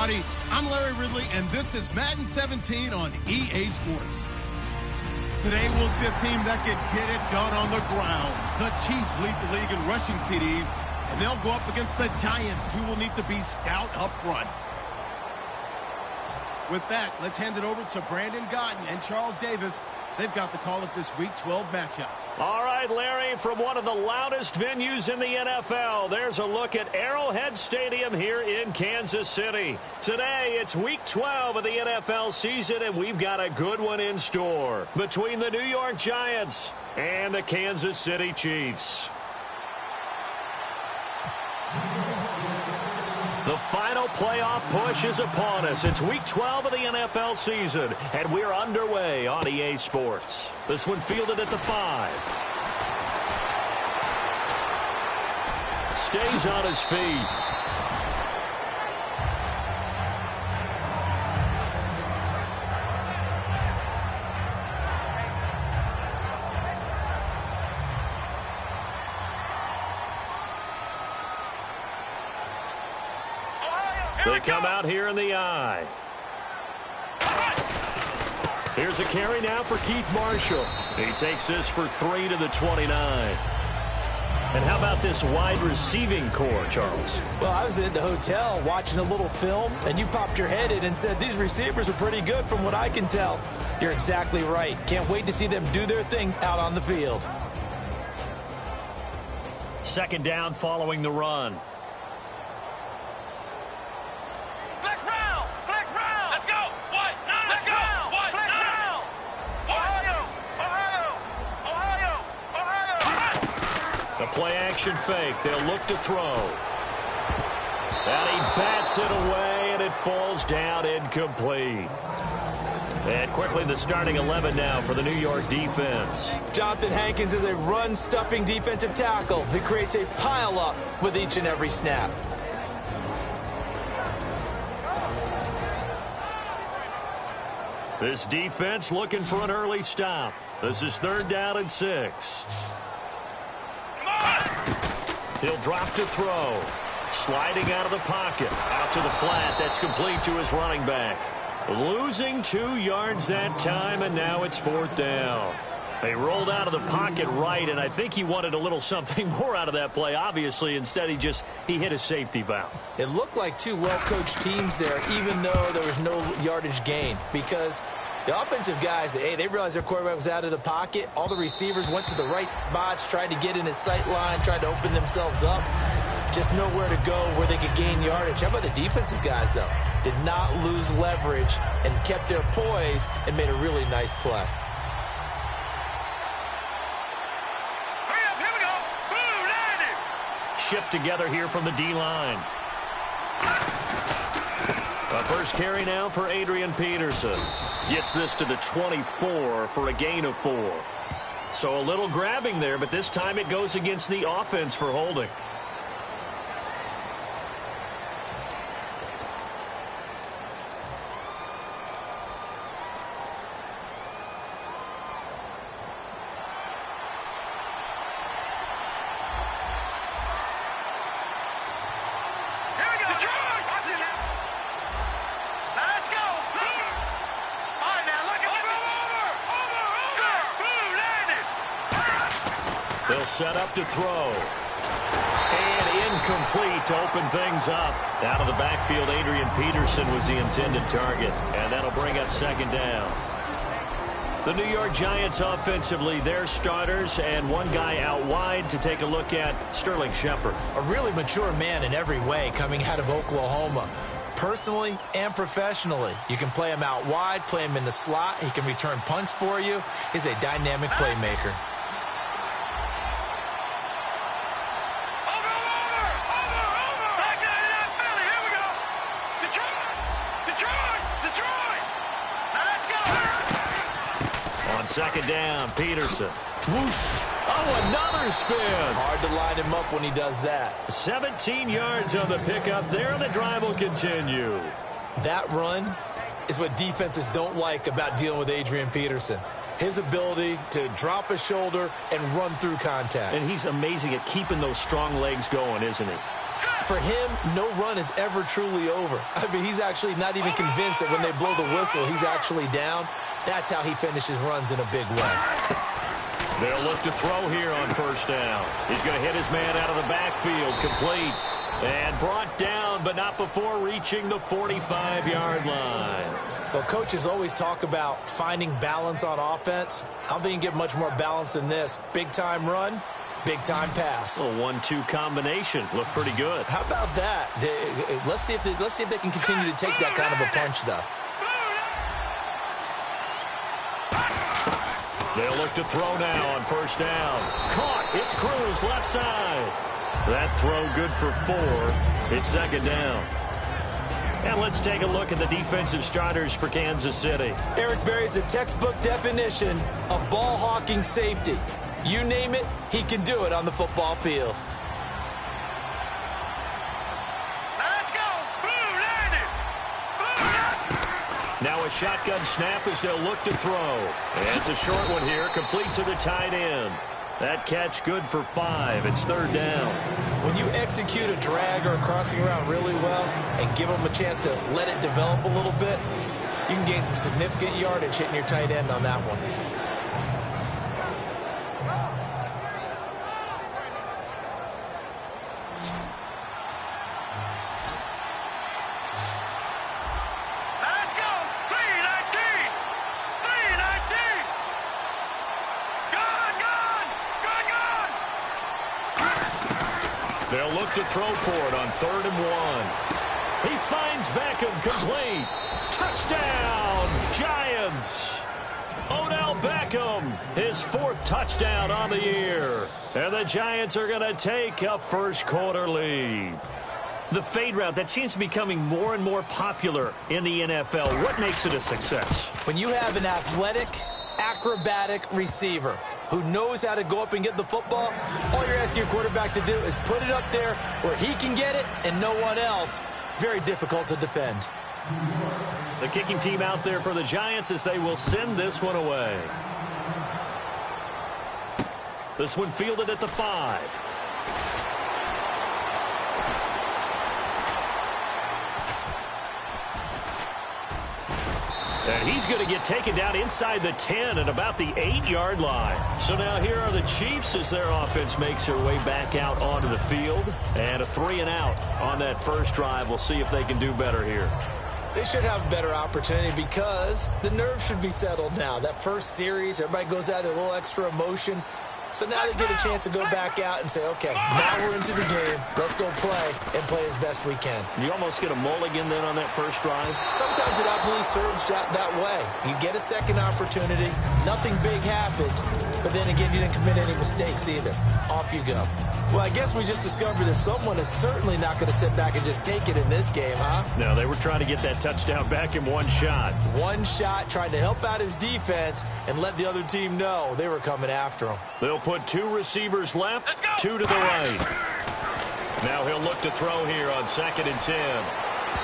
everybody. I'm Larry Ridley, and this is Madden 17 on EA Sports. Today, we'll see a team that can get it done on the ground. The Chiefs lead the league in rushing TDs, and they'll go up against the Giants, who will need to be stout up front. With that, let's hand it over to Brandon Gotten and Charles Davis. They've got the call of this Week 12 matchup. All right, Larry, from one of the loudest venues in the NFL, there's a look at Arrowhead Stadium here in Kansas City. Today, it's Week 12 of the NFL season, and we've got a good one in store between the New York Giants and the Kansas City Chiefs. The final playoff push is upon us. It's Week 12 of the NFL season, and we're underway on EA Sports. This one fielded at the 5. Stays on his feet. They come out here in the eye. Here's a carry now for Keith Marshall. He takes this for 3 to the 29. And how about this wide receiving core, Charles? Well, I was in the hotel watching a little film, and you popped your head in and said, these receivers are pretty good from what I can tell. You're exactly right. Can't wait to see them do their thing out on the field. Second down following the run. Play action fake. They'll look to throw. And he bats it away, and it falls down incomplete. And quickly the starting 11 now for the New York defense. Jonathan Hankins is a run-stuffing defensive tackle who creates a pile-up with each and every snap. This defense looking for an early stop. This is 3rd down and 6. He'll drop to throw. Sliding out of the pocket. Out to the flat. That's complete to his running back. Losing 2 yards that time, and now it's 4th down. They rolled out of the pocket right, and I think he wanted a little something more out of that play. Obviously, instead he hit a safety valve. It looked like 2 well-coached teams there, even though there was no yardage gain, because the offensive guys, they realized their quarterback was out of the pocket. All the receivers went to the right spots, tried to get in his sight line, tried to open themselves up. Just nowhere to go where they could gain yardage. How about the defensive guys, though? Did not lose leverage and kept their poise and made a really nice play. Here we go. Boom, landed. Shift together here from the D-line. A first carry now for Adrian Peterson. Gets this to the 24 for a gain of 4. So a little grabbing there, but this time it goes against the offense for holding. They'll set up to throw. And incomplete to open things up. Out of the backfield, Adrian Peterson was the intended target. And that'll bring up 2nd down. The New York Giants offensively, their starters, and one guy out wide to take a look at, Sterling Shepard. A really mature man in every way coming out of Oklahoma. Personally and professionally, you can play him out wide, play him in the slot. He can return punts for you. He's a dynamic playmaker. Second down, Peterson. Whoosh. Oh, another spin. Hard to line him up when he does that. 17 yards on the pickup there, and the drive will continue. That run is what defenses don't like about dealing with Adrian Peterson. His ability to drop his shoulder and run through contact. And he's amazing at keeping those strong legs going, isn't he? For him, no run is ever truly over. I mean, he's actually not even convinced that when they blow the whistle, he's actually down. That's how he finishes runs in a big way. They'll look to throw here on first down. He's going to hit his man out of the backfield, complete. And brought down, but not before reaching the 45-yard line. Well, coaches always talk about finding balance on offense. I don't think you can get much more balance than this. Big-time run, big-time pass. A 1-2 combination. Looked pretty good. How about that? Let's see if they can continue to take that kind of a punch, though. They'll look to throw now on first down. Caught. It's Cruz, left side. That throw good for 4. It's second down. And let's take a look at the defensive starters for Kansas City. Eric Berry's the textbook definition of ball-hawking safety. You name it, he can do it on the football field. Let's go. Blue landed. Now a shotgun snap as they'll look to throw. And it's a short one here, complete to the tight end. That catch good for 5. It's third down. When you execute a drag or a crossing route really well and give them a chance to let it develop a little bit, you can gain some significant yardage hitting your tight end on that one. Let's go. 319. 319. Gone. They'll look to throw for it on 3rd and 1. He finds Beckham, complete. Touchdown, Giants. Odell Beckham, his 4th touchdown on the year. And the Giants are going to take a first-quarter lead. The fade route, that seems to be becoming more and more popular in the NFL. What makes it a success? When you have an athletic, acrobatic receiver who knows how to go up and get the football, all you're asking your quarterback to do is put it up there where he can get it and no one else. Very difficult to defend. The kicking team out there for the Giants as they will send this one away. This one fielded at the 5. And he's going to get taken down inside the 10 at about the 8-yard line. So now here are the Chiefs as their offense makes their way back out onto the field. And a 3-and-out on that first drive. We'll see if they can do better here. They should have a better opportunity because the nerves should be settled now. That first series, everybody goes out with a little extra emotion. So now they get a chance to go back out and say, okay, now we're into the game. Let's go play and play as best we can. You almost get a mulligan then on that first drive? Sometimes it absolutely serves that way. You get a second opportunity. Nothing big happened. But then again, you didn't commit any mistakes either. Off you go. Well, I guess we just discovered that someone is certainly not going to sit back and just take it in this game, huh? No, they were trying to get that touchdown back in one shot. One shot, trying to help out his defense and let the other team know they were coming after him. They'll put 2 receivers left, 2 to the right. Now he'll look to throw here on 2nd and 10.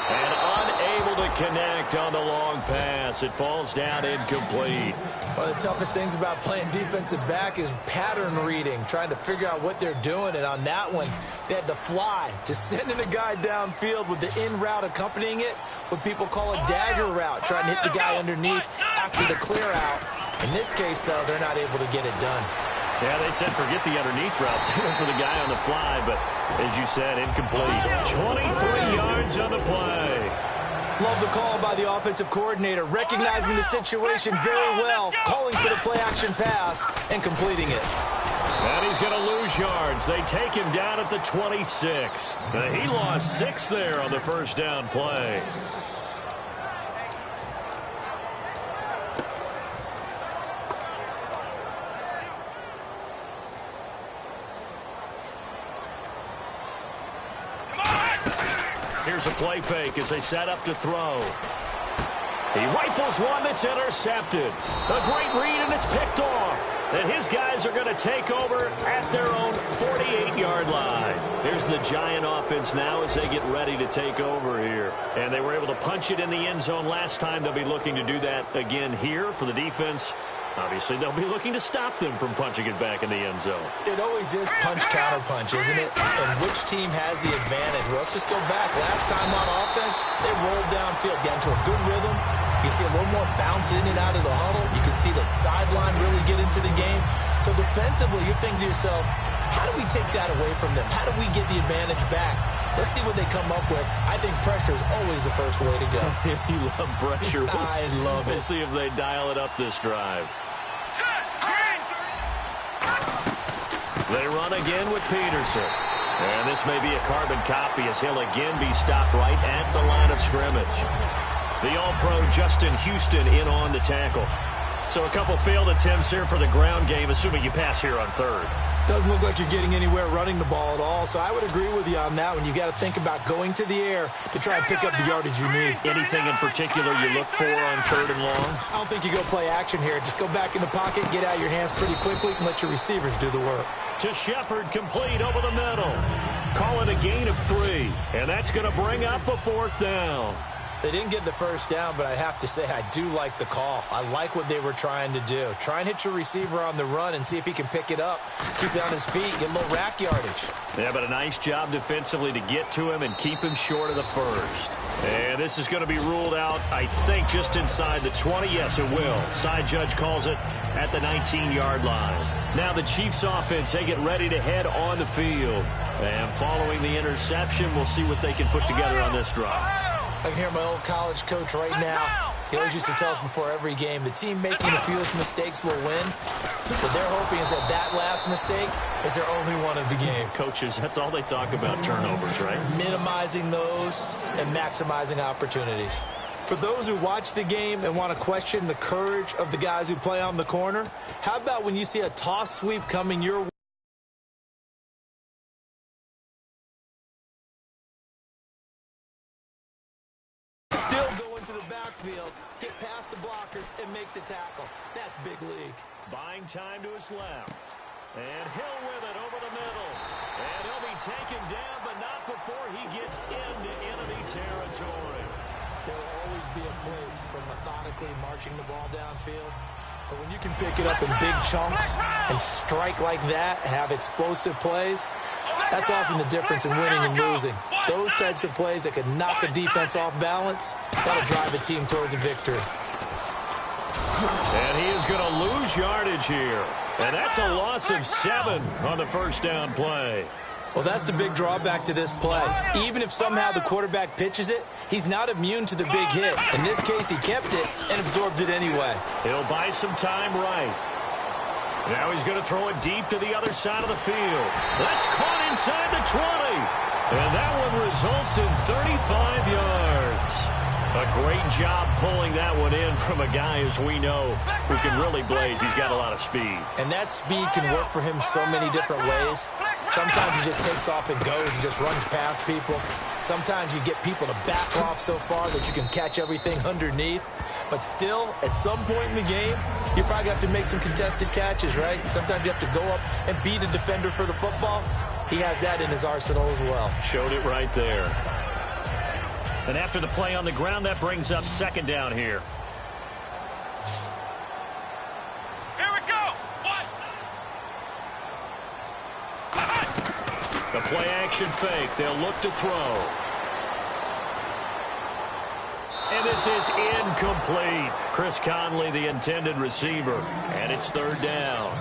And unable to connect on the long pass. It falls down incomplete. One of the toughest things about playing defensive back is pattern reading, trying to figure out what they're doing. And on that one, they had to fly, just sending a guy downfield with the in route accompanying it, what people call a dagger route, trying to hit the guy underneath after the clear out. In this case, though, they're not able to get it done. Yeah, they said forget the underneath route. They went for the guy on the fly, but as you said, incomplete. 23 yards on the play. Love the call by the offensive coordinator, recognizing the situation very well, calling for the play-action pass and completing it. And he's going to lose yards. They take him down at the 26. He lost 6 there on the first down play. Here's a play fake as they set up to throw. He rifles one that's intercepted. A great read, and it's picked off. And his guys are going to take over at their own 48-yard line. Here's the Giant offense now as they get ready to take over here. And they were able to punch it in the end zone last time. They'll be looking to do that again here for the defense. Obviously, they'll be looking to stop them from punching it back in the end zone. It always is punch-counter-punch, isn't it? And which team has the advantage? Well, let's just go back. Last time on offense, they rolled downfield, got into a good rhythm. You can see a little more bounce in and out of the huddle. You can see the sideline really get into the game. So defensively, you're thinking to yourself, how do we take that away from them? How do we get the advantage back? Let's see what they come up with. I think pressure is always the first way to go. You love pressure. I love it. We'll see if they dial it up this drive. They run again with Peterson. And this may be a carbon copy as he'll again be stopped right at the line of scrimmage. The All-Pro Justin Houston in on the tackle. So a couple failed attempts here for the ground game, assuming you pass here on third. Doesn't look like you're getting anywhere running the ball at all, so I would agree with you on that one. You got to think about going to the air to try and pick up the yardage you need. Anything in particular you look for on third and long? I don't think you go play action here. Just go back in the pocket, get out of your hands pretty quickly, and let your receivers do the work. To Shepard, complete over the middle. Call it a gain of 3, and that's going to bring up a 4th down. They didn't get the first down, but I have to say I do like the call. I like what they were trying to do. Try and hit your receiver on the run and see if he can pick it up. Keep it on his feet, get a little rack yardage. Yeah, but a nice job defensively to get to him and keep him short of the first. And this is going to be ruled out, I think, just inside the 20. Yes, it will. Side judge calls it at the 19-yard line. Now the Chiefs offense, they get ready to head on the field. And following the interception, we'll see what they can put together on this drive. I can hear my old college coach right now. He always used to tell us before every game, the team making the fewest mistakes will win. What they're hoping is that that last mistake is their only one of the game. Coaches, that's all they talk about, turnovers, right? Minimizing those and maximizing opportunities. For those who watch the game and want to question the courage of the guys who play on the corner, how about when you see a toss sweep coming your way? Get past the blockers and make the tackle. That's big league. Buying time to his left. And Hill with it over the middle. And he'll be taken down, but not before he gets into enemy territory. There will always be a place for methodically marching the ball downfield. But when you can pick it up in big chunks and strike like that, have explosive plays, that's often the difference in winning and losing. Those types of plays that can knock a defense off balance, that'll drive a team towards a victory. And he is going to lose yardage here. And that's a loss of 7 on the first down play. Well, that's the big drawback to this play. Even if somehow the quarterback pitches it, he's not immune to the big hit. In this case, he kept it and absorbed it anyway. He'll buy some time right. Now he's going to throw it deep to the other side of the field. That's caught inside the 20. And that one results in 35 yards. A great job pulling that one in from a guy, as we know, who can really blaze. He's got a lot of speed. And that speed can work for him so many different ways. Sometimes he just takes off and goes and just runs past people. Sometimes you get people to back off so far that you can catch everything underneath. But still, at some point in the game, you probably have to make some contested catches, right? Sometimes you have to go up and beat a defender for the football. He has that in his arsenal as well. Showed it right there. And after the play on the ground, that brings up second down here. Here we go. What? The play action fake. They'll look to throw. And this is incomplete. Chris Conley, the intended receiver. And it's third down.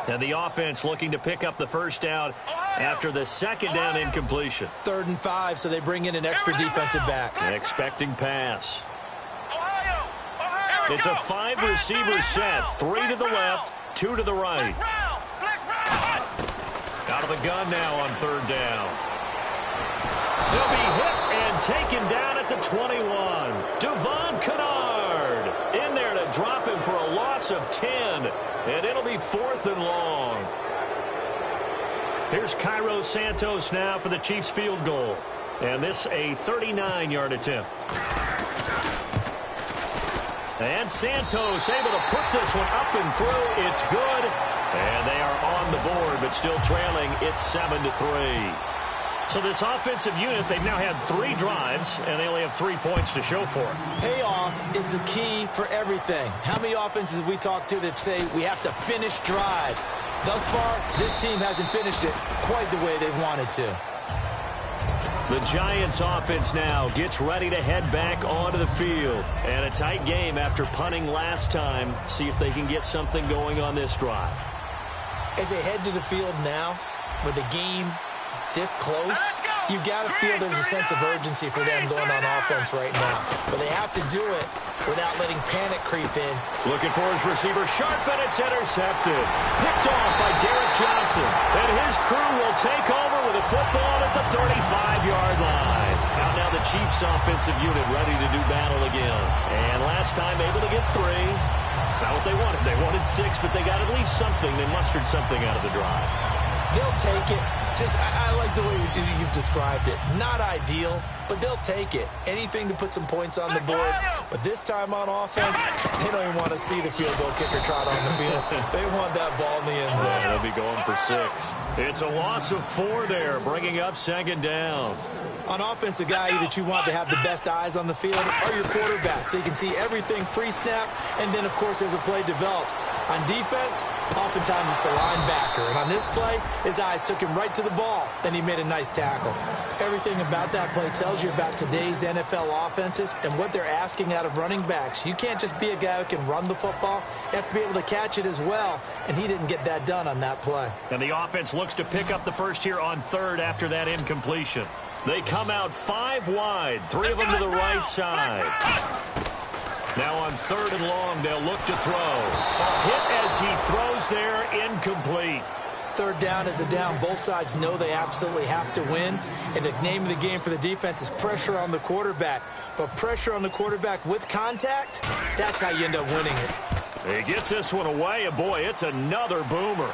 And the offense looking to pick up the first down after the second down incompletion. 3rd and 5, so they bring in an extra defensive back. Expecting pass. It's a 5-receiver set. 3 to the left, 2 to the right. Out of the gun now on third down. He'll be hit and taken down at the 21. Devon Kennard in there to drop him for a loss of 10. And it'll be 4th and long. Here's Cairo Santos now for the Chiefs field goal. And this a 39-yard attempt. And Santos able to put this one up and through. It's good. And they are on the board, but still trailing. It's 7-3. So this offensive unit, they've now had 3 drives, and they only have 3 points to show for it. Payoff is the key for everything. How many offenses have we talked to that say we have to finish drives? Thus far, this team hasn't finished it quite the way they wanted to. The Giants offense now gets ready to head back onto the field. And a tight game after punting last time. See if they can get something going on this drive. As they head to the field now, with the game this close, you got to feel there's a sense of urgency for them going on offense right now. But they have to do it without letting panic creep in. Looking for his receiver, sharp, and it's intercepted. Picked off by Derek Johnson. And his crew will take over with a football at the 35-yard line. Out now the Chiefs offensive unit ready to do battle again. And last time able to get 3. It's not what they wanted. They wanted 6, but they got at least something. They mustered something out of the drive. They'll take it. I like the way you've described it. Not ideal, but they'll take it. Anything to put some points on the board. But this time on offense, they don't even want to see the field goal kicker trot on the field. They want that ball in the end zone. Yeah, they'll be going for 6. It's a loss of 4 there, bringing up 2nd down. On offense, the guy that you want to have the best eyes on the field are your quarterbacks, so you can see everything pre-snap, and then, of course, as the play develops. On defense, oftentimes it's the linebacker, and on this play, his eyes took him right to the ball, and he made a nice tackle. Everything about that play tells you about today's NFL offenses and what they're asking out of running backs. You can't just be a guy who can run the football. You have to be able to catch it as well, and he didn't get that done on that play. And the offense looks to pick up the first here on 3rd after that incompletion. They come out 5 wide, 3 of them to the right side. Now on 3rd and long, they'll look to throw. A hit as he throws there, incomplete. 3rd down is a down. Both sides know they absolutely have to win. And the name of the game for the defense is pressure on the quarterback. But pressure on the quarterback with contact, that's how you end up winning it. He gets this one away, and boy, it's another boomer.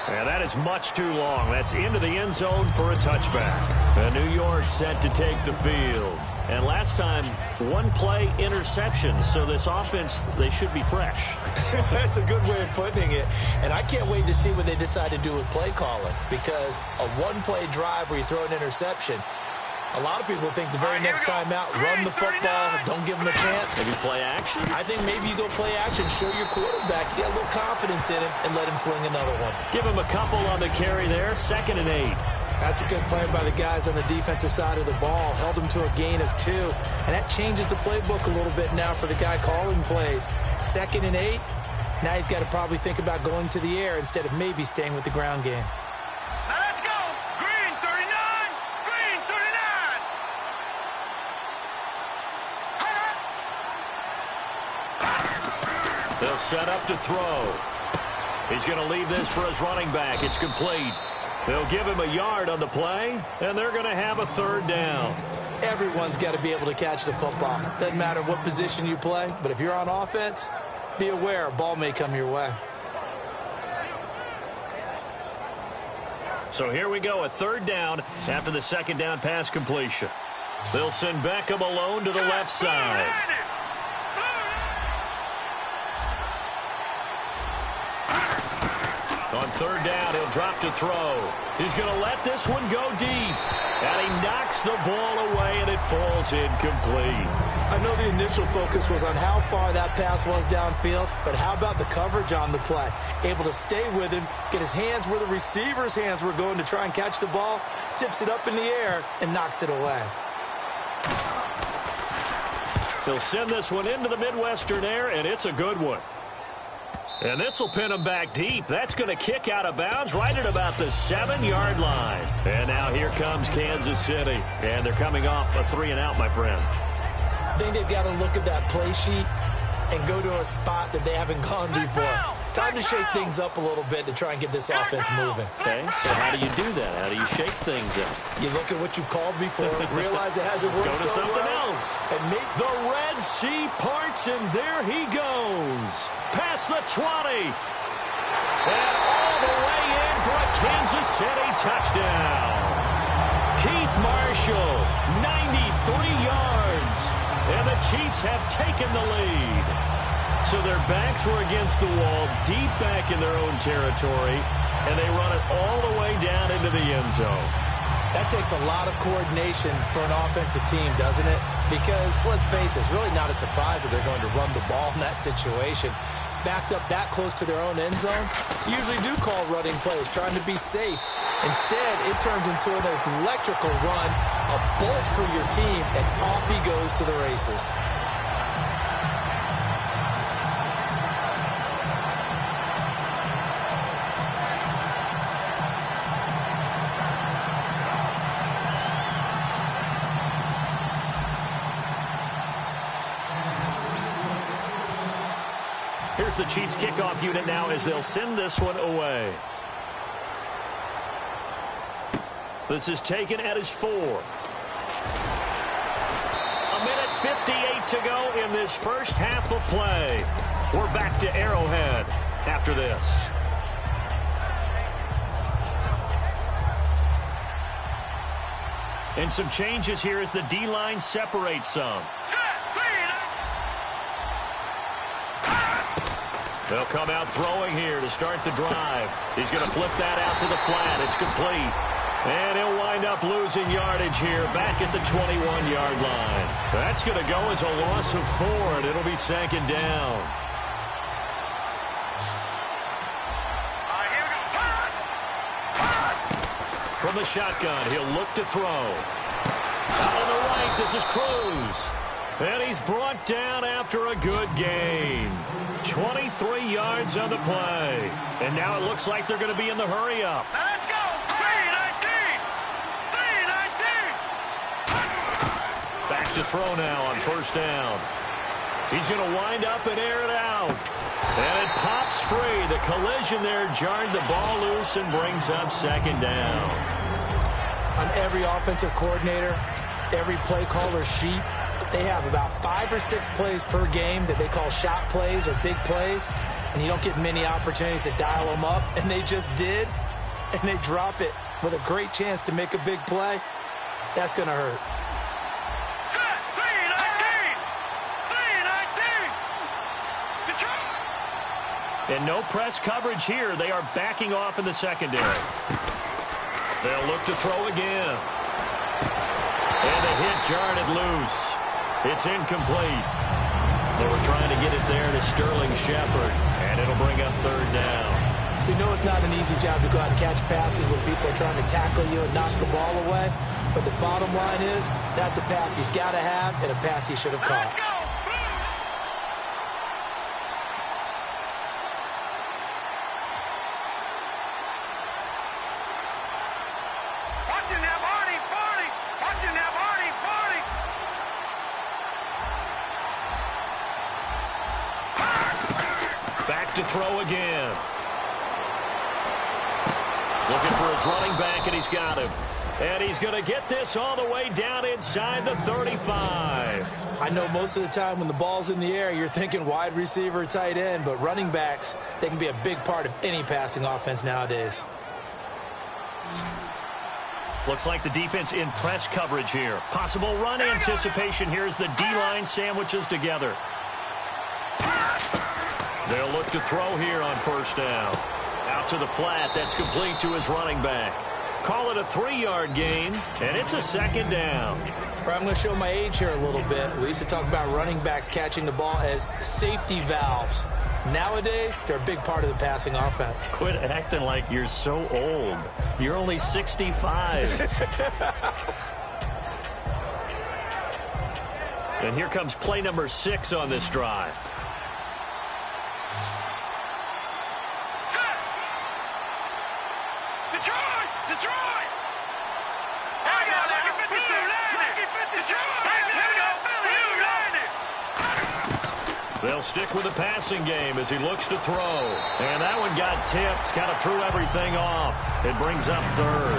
And that is much too long. That's into the end zone for a touchback. And New York set to take the field. And last time, 1 play interception. So this offense, they should be fresh. That's a good way of putting it. And I can't wait to see what they decide to do with play calling. Because a 1-play drive where you throw an interception, a lot of people think the very next time out, run the football, don't give them a chance. Maybe play action? I think maybe you go play action, show your quarterback, get a little confidence in him, and let him fling another one. Give him a couple on the carry there, 2nd and 8. That's a good play by the guys on the defensive side of the ball. Held him to a gain of 2. And that changes the playbook a little bit now for the guy calling plays. 2nd and 8. Now he's got to probably think about going to the air instead of maybe staying with the ground game. Now let's go. Green 39. Green 39. They'll set up to throw. He's going to leave this for his running back. It's complete. They'll give him a yard on the play, and they're going to have a 3rd down. Everyone's got to be able to catch the football. Doesn't matter what position you play, but if you're on offense, be aware a ball may come your way. So here we go, a 3rd down after the 2nd down pass completion. They'll send Beckham alone to the left side. On 3rd down, he'll drop to throw. He's going to let this one go deep. And he knocks the ball away, and it falls incomplete. I know the initial focus was on how far that pass was downfield, but how about the coverage on the play? Able to stay with him, get his hands where the receiver's hands were going to try and catch the ball, tips it up in the air, and knocks it away. He'll send this one into the Midwestern air, and it's a good one. And this will pin him back deep. That's going to kick out of bounds right at about the 7-yard line. And now here comes Kansas City. And they're coming off a 3-and-out, my friend. I think they've got to look at that play sheet and go to a spot that they haven't gone before. Time to shake things up a little bit to try and get this offense moving. Okay, so how do you do that? How do you shake things up? You look at what you've called before, realize it hasn't worked Go to so something well, else. and make The Red Sea parts, and there he goes. Past the 20. And all the way in for a Kansas City touchdown. Keith Marshall, 93 yards. And the Chiefs have taken the lead. So their backs were against the wall, deep back in their own territory, and they run it all the way down into the end zone. That takes a lot of coordination for an offensive team, doesn't it? Because, let's face it, it's really not a surprise that they're going to run the ball in that situation. Backed up that close to their own end zone, usually do call running plays, trying to be safe. Instead, it turns into an electrical run, a bolt for your team, and off he goes to the races. Here's the Chiefs kickoff unit now as they'll send this one away. This is taken at his 4. A minute 58 to go in this first half of play. We're back to Arrowhead after this. And some changes here as the D-line separates some. They'll come out throwing here to start the drive. He's going to flip that out to the flat. It's complete. And he'll wind up losing yardage here back at the 21-yard line. That's going to go as a loss of 4, and it'll be second down. From the shotgun, he'll look to throw. Out on the right, this is Cruz. And he's brought down after a good gain. 23 yards on the play. And now it looks like they're going to be in the hurry-up. Let's go! 3-19! 3-19! Back to throw now on first down. He's going to wind up and air it out. And it pops free. The collision there jarred the ball loose and brings up second down. On every offensive coordinator, every play caller sheet, they have about 5 or 6 plays per game that they call shot plays or big plays, and you don't get many opportunities to dial them up, and they just did, and they drop it with a great chance to make a big play. That's going to hurt. Set! 3-19! 3-19! And no press coverage here. They are backing off in the secondary. They'll look to throw again. And the hit jarred it loose. It's incomplete. They were trying to get it there to Sterling Shepard, and it'll bring up third down. We know it's not an easy job to go out and catch passes when people are trying to tackle you and knock the ball away, but the bottom line is that's a pass he's got to have and a pass he should have caught. Let's go! Watching that Barney! Barney! Watching that Barney! Barney! Back to throw again. Looking for his running back, and he's got him. And he's going to get this all the way down inside the 35. I know most of the time when the ball's in the air, you're thinking wide receiver, tight end, but running backs, they can be a big part of any passing offense nowadays. Looks like the defense in press coverage here. Possible run anticipation here as the D-line sandwiches together. They'll look to throw here on first down. Out to the flat. That's complete to his running back. Call it a 3-yard gain, and it's a second down. I'm going to show my age here a little bit. We used to talk about running backs catching the ball as safety valves. Nowadays, they're a big part of the passing offense. Quit acting like you're so old. You're only 65. And here comes play number 6 on this drive. They'll stick with the passing game as he looks to throw. And that one got tipped, kind of threw everything off. It brings up third.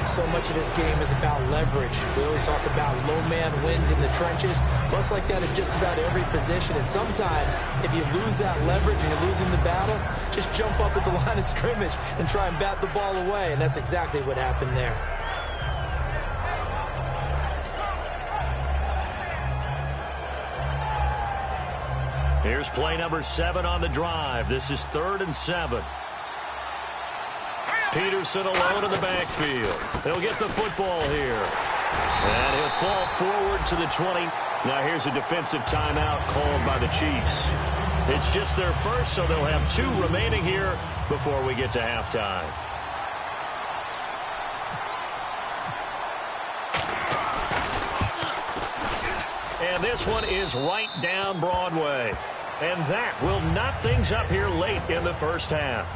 So much of this game is about leverage. We always talk about low man wins in the trenches. Well, it's like that in just about every position. And sometimes, if you lose that leverage and you're losing the battle, just jump up at the line of scrimmage and try and bat the ball away. And that's exactly what happened there. Here's play number 7 on the drive. This is 3rd and 7. Peterson alone in the backfield. He'll get the football here. And he'll fall forward to the 20. Now here's a defensive timeout called by the Chiefs. It's just their first, so they'll have 2 remaining here before we get to halftime. And this one is right down Broadway. And that will knot things up here late in the first half.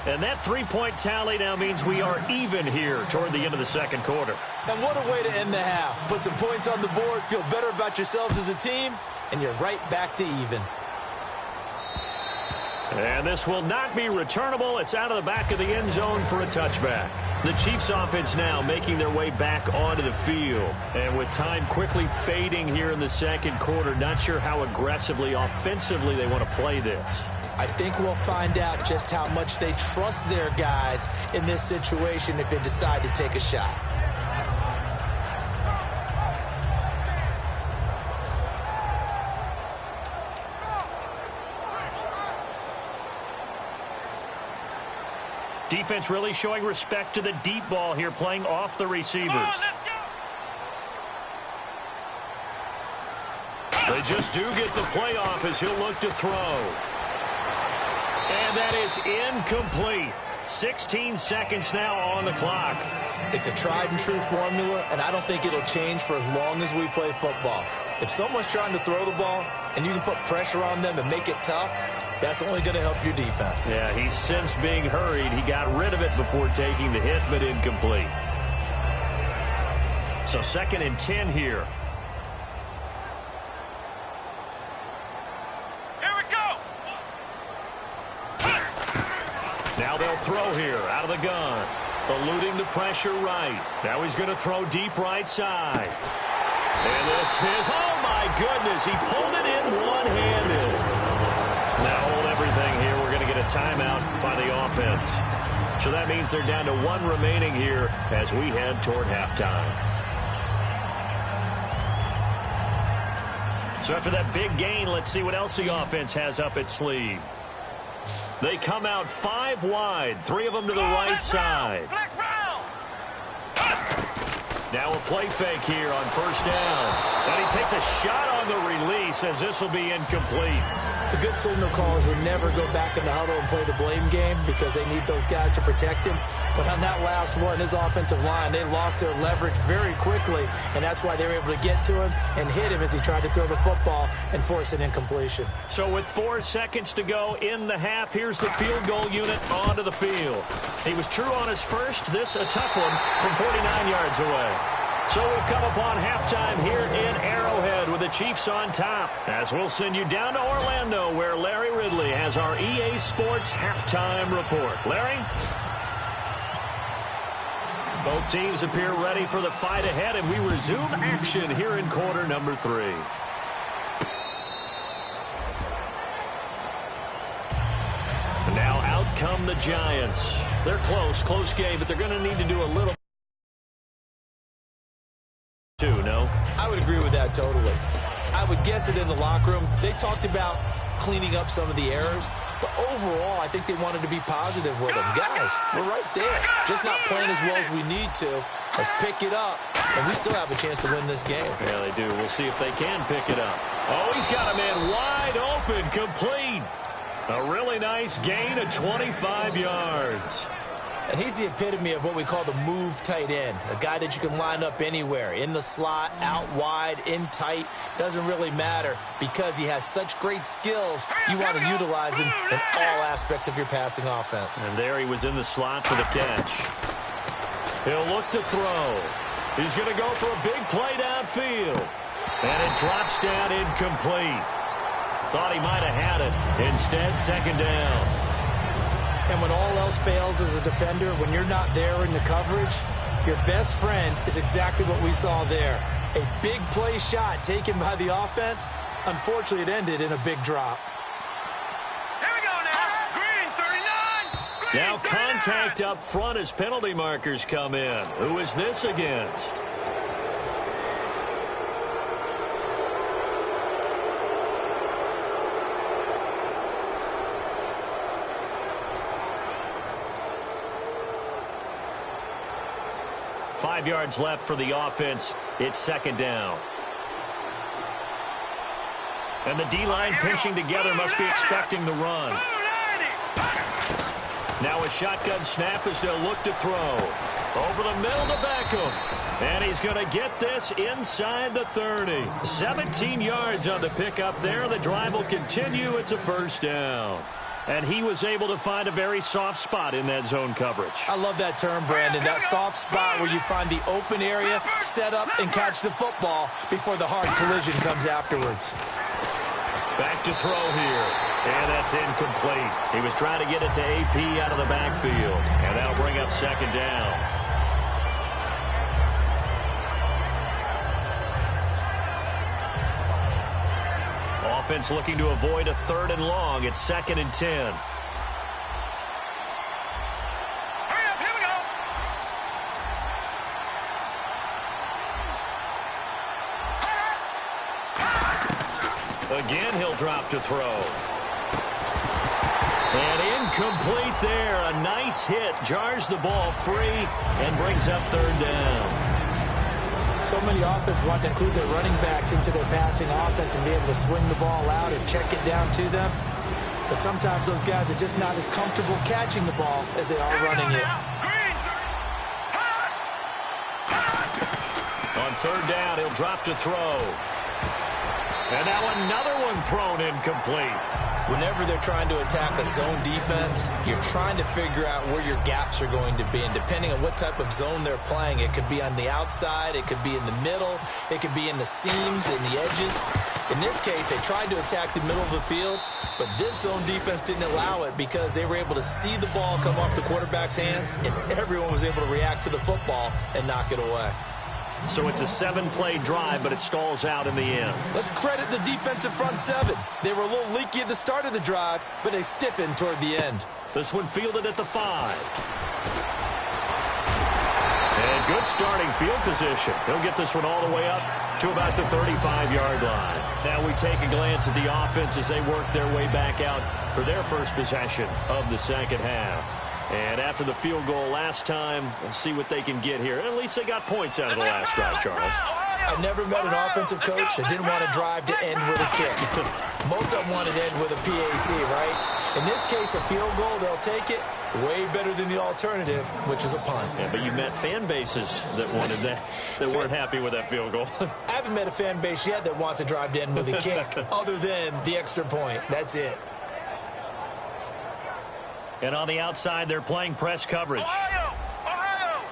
And that 3-point tally now means we are even here toward the end of the second quarter. And what a way to end the half. Put some points on the board, feel better about yourselves as a team, and you're right back to even. And this will not be returnable. It's out of the back of the end zone for a touchback. The Chiefs offense now making their way back onto the field. And with time quickly fading here in the second quarter, not sure how aggressively, offensively they want to play this. I think we'll find out just how much they trust their guys in this situation if they decide to take a shot. Defense really showing respect to the deep ball here, playing off the receivers. They just do get the play off as he'll look to throw. And that is incomplete. 16 seconds now on the clock. It's a tried and true formula, and I don't think it'll change for as long as we play football. If someone's trying to throw the ball and you can put pressure on them and make it tough, that's only going to help your defense. Yeah, he's since being hurried. He got rid of it before taking the hit, but incomplete. So 2nd and 10 here. Here we go. Now they'll throw here out of the gun. Eluding the pressure right. Now he's going to throw deep right side. And this is, oh my goodness, he pulled it in one-handed. Now hold everything here. We're going to get a timeout by the offense. So that means they're down to 1 remaining here as we head toward halftime. So after that big gain, let's see what else the offense has up its sleeve. They come out 5 wide, 3 of them to the right side. Now a play fake here on 1st down. And he takes a shot on the release as this will be incomplete. The good signal callers would never go back in the huddle and play the blame game because they need those guys to protect him. But on that last one, his offensive line, they lost their leverage very quickly, and that's why they were able to get to him and hit him as he tried to throw the football and force an incompletion. So with 4 seconds to go in the half, here's the field goal unit onto the field. He was true on his first. This a tough one from 49 yards away. So we've come upon halftime here in Arrowhead with the Chiefs on top. As we'll send you down to Orlando where Larry Ridley has our EA Sports halftime report. Larry? Both teams appear ready for the fight ahead, and we resume action here in quarter number 3. And now out come the Giants. They're close game, but they're going to need to do a little too, no? I would agree with that totally. I would guess it in the locker room. They talked about cleaning up some of the errors, but overall, I think they wanted to be positive with them. Guys, we're right there. Just not playing as well as we need to. Let's pick it up, and we still have a chance to win this game. Yeah, they do. We'll see if they can pick it up. Oh, he's got a man wide open, complete. A really nice gain of 25 yards. And he's the epitome of what we call the move tight end, a guy that you can line up anywhere, in the slot, out wide, in tight, doesn't really matter because he has such great skills. You want to utilize him in all aspects of your passing offense. And there he was in the slot for the catch. He'll look to throw. He's going to go for a big play downfield. And it drops down incomplete. Thought he might have had it. Instead, 2nd down. And when all else fails as a defender, when you're not there in the coverage, your best friend is exactly what we saw there. A big play shot taken by the offense. Unfortunately, it ended in a big drop. Here we go now. Green 39. Green Now 39. contact up front as penalty markers come in. Who is this against? 5 yards left for the offense. It's second down. And the D-line pinching together must be expecting the run. Now a shotgun snap as they'll look to throw. Over the middle to Beckham. And he's going to get this inside the 30. 17 yards on the pickup there. The drive will continue. It's a first down. And he was able to find a very soft spot in that zone coverage. I love that term, Brandon. That soft spot where you find the open area, set up, and catch the football before the hard collision comes afterwards. Back to throw here. And that's incomplete. He was trying to get it to AP out of the backfield. And that'll bring up second down. Offense looking to avoid a 3rd and long. It's 2nd and 10. Hurry up, here we go. Again, he'll drop to throw. And incomplete there. A nice hit. Jars the ball free and brings up 3rd down. So many offenses want to include their running backs into their passing offense and be able to swing the ball out or check it down to them. But sometimes those guys are just not as comfortable catching the ball as they are running it. On 3rd down, he'll drop to throw. And now another one thrown incomplete. Whenever they're trying to attack a zone defense, you're trying to figure out where your gaps are going to be. And depending on what type of zone they're playing, it could be on the outside, it could be in the middle, it could be in the seams, in the edges. In this case, they tried to attack the middle of the field, but this zone defense didn't allow it because they were able to see the ball come off the quarterback's hands, and everyone was able to react to the football and knock it away. So it's a 7-play drive, but it stalls out in the end. Let's credit the defensive front 7. They were a little leaky at the start of the drive, but they stiffened toward the end. This one fielded at the 5. And good starting field position. He'll get this one all the way up to about the 35-yard line. Now we take a glance at the offense as they work their way back out for their first possession of the second half. And after the field goal last time, we'll see what they can get here. At least they got points out of the last drive, Charles. I never met an offensive coach that didn't want to drive to end with a kick. Most of them want to end with a PAT, right? In this case, a field goal, they'll take it. Way better than the alternative, which is a punt. Yeah, but you met fan bases that wanted that, that weren't happy with that field goal. I haven't met a fan base yet that wants to drive to end with a kick, other than the extra point. That's it. And on the outside, they're playing press coverage. Ohio!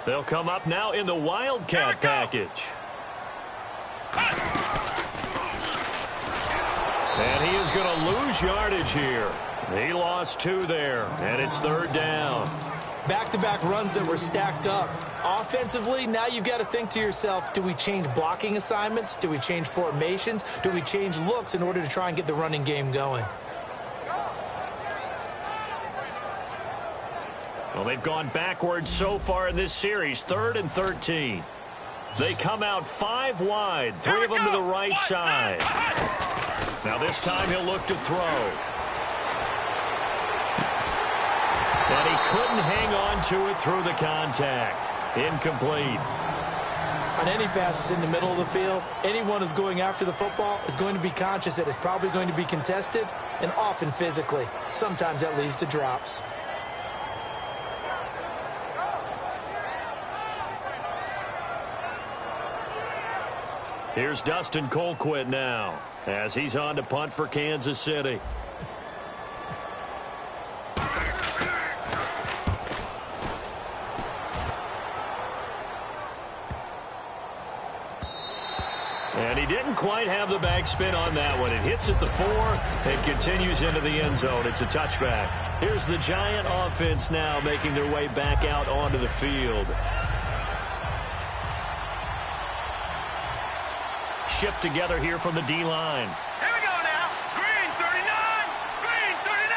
They'll come up now in the Wildcat package. And he is going to lose yardage here. He lost 2 there, and it's 3rd down. Back-to-back runs that were stacked up. Offensively, now you've got to think to yourself, do we change blocking assignments? Do we change formations? Do we change looks in order to try and get the running game going? Well, they've gone backwards so far in this series, 3rd and 13. They come out 5 wide, 3 of them to the right side. Now this time he'll look to throw. And he couldn't hang on to it through the contact. Incomplete. On any passes in the middle of the field, anyone who's going after the football is going to be conscious that it's probably going to be contested, and often physically. Sometimes that leads to drops. Here's Dustin Colquitt now as he's on to punt for Kansas City. And he didn't quite have the backspin on that one. It hits at the 4 and continues into the end zone. It's a touchback. Here's the Giant offense now making their way back out onto the field. Shift together here from the D-line. Here we go now. Green 39. Green 39.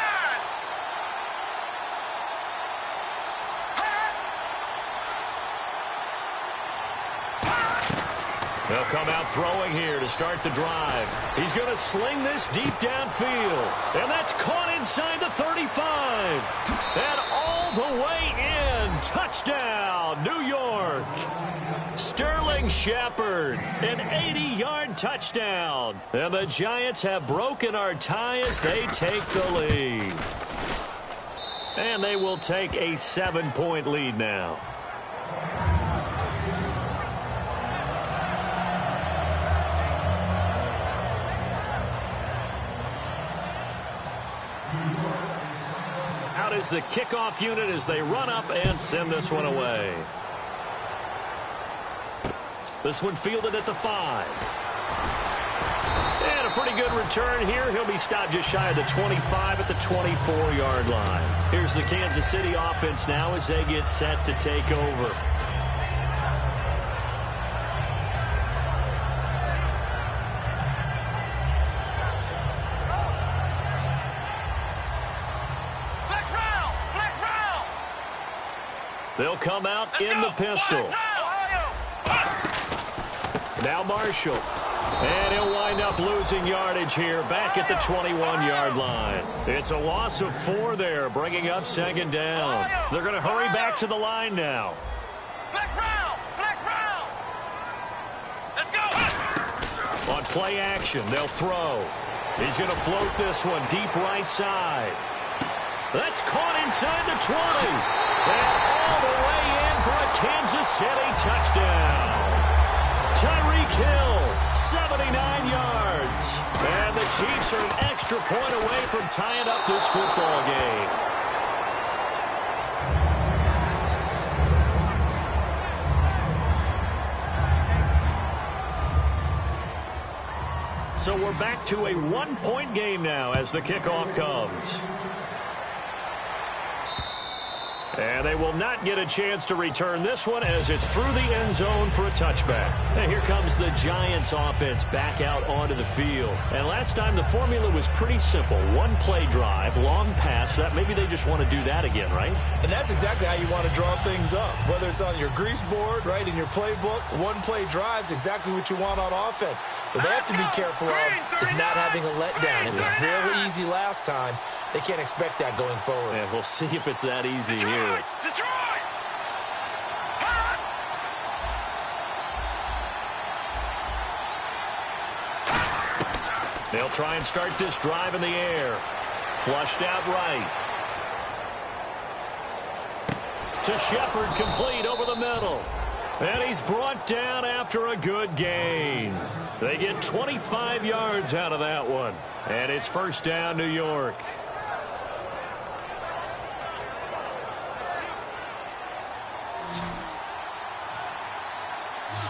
They'll come out throwing here to start the drive. He's going to sling this deep downfield. And that's caught inside the 35. And all the way in. Touchdown, New York. Shepard, an 80-yard touchdown. And the Giants have broken our tie as they take the lead. And they will take a 7-point lead now. Out is the kickoff unit as they run up and send this one away. This one fielded at the 5. And a pretty good return here. He'll be stopped just shy of the 25 at the 24-yard line. Here's the Kansas City offense now as they get set to take over. They'll come out in the pistol. Now Marshall. And he'll wind up losing yardage here back at the 21-yard line. It's a loss of 4 there, bringing up second down. They're going to hurry back to the line now. Flex round! Flex round! Let's go! On play action, they'll throw. He's going to float this one deep right side. That's caught inside the 20. And all the way in for a Kansas City touchdown. Tyreek Hill, 79 yards. And the Chiefs are an extra point away from tying up this football game. So we're back to a 1-point game now as the kickoff comes. And they will not get a chance to return this one as it's through the end zone for a touchback. And here comes the Giants offense back out onto the field. And last time the formula was pretty simple. 1-play drive, long pass. That maybe they just want to do that again, right? And that's exactly how you want to draw things up. Whether it's on your grease board, right, in your playbook, 1-play drive's exactly what you want on offense. What they have to be careful of is not having a letdown. It was real easy last time. They can't expect that going forward. And we'll see if it's that easy here. Detroit! They'll try and start this drive in the air. Flushed out right. To Shepard, complete over the middle. And he's brought down after a good gain. They get 25 yards out of that one. And it's first down, New York.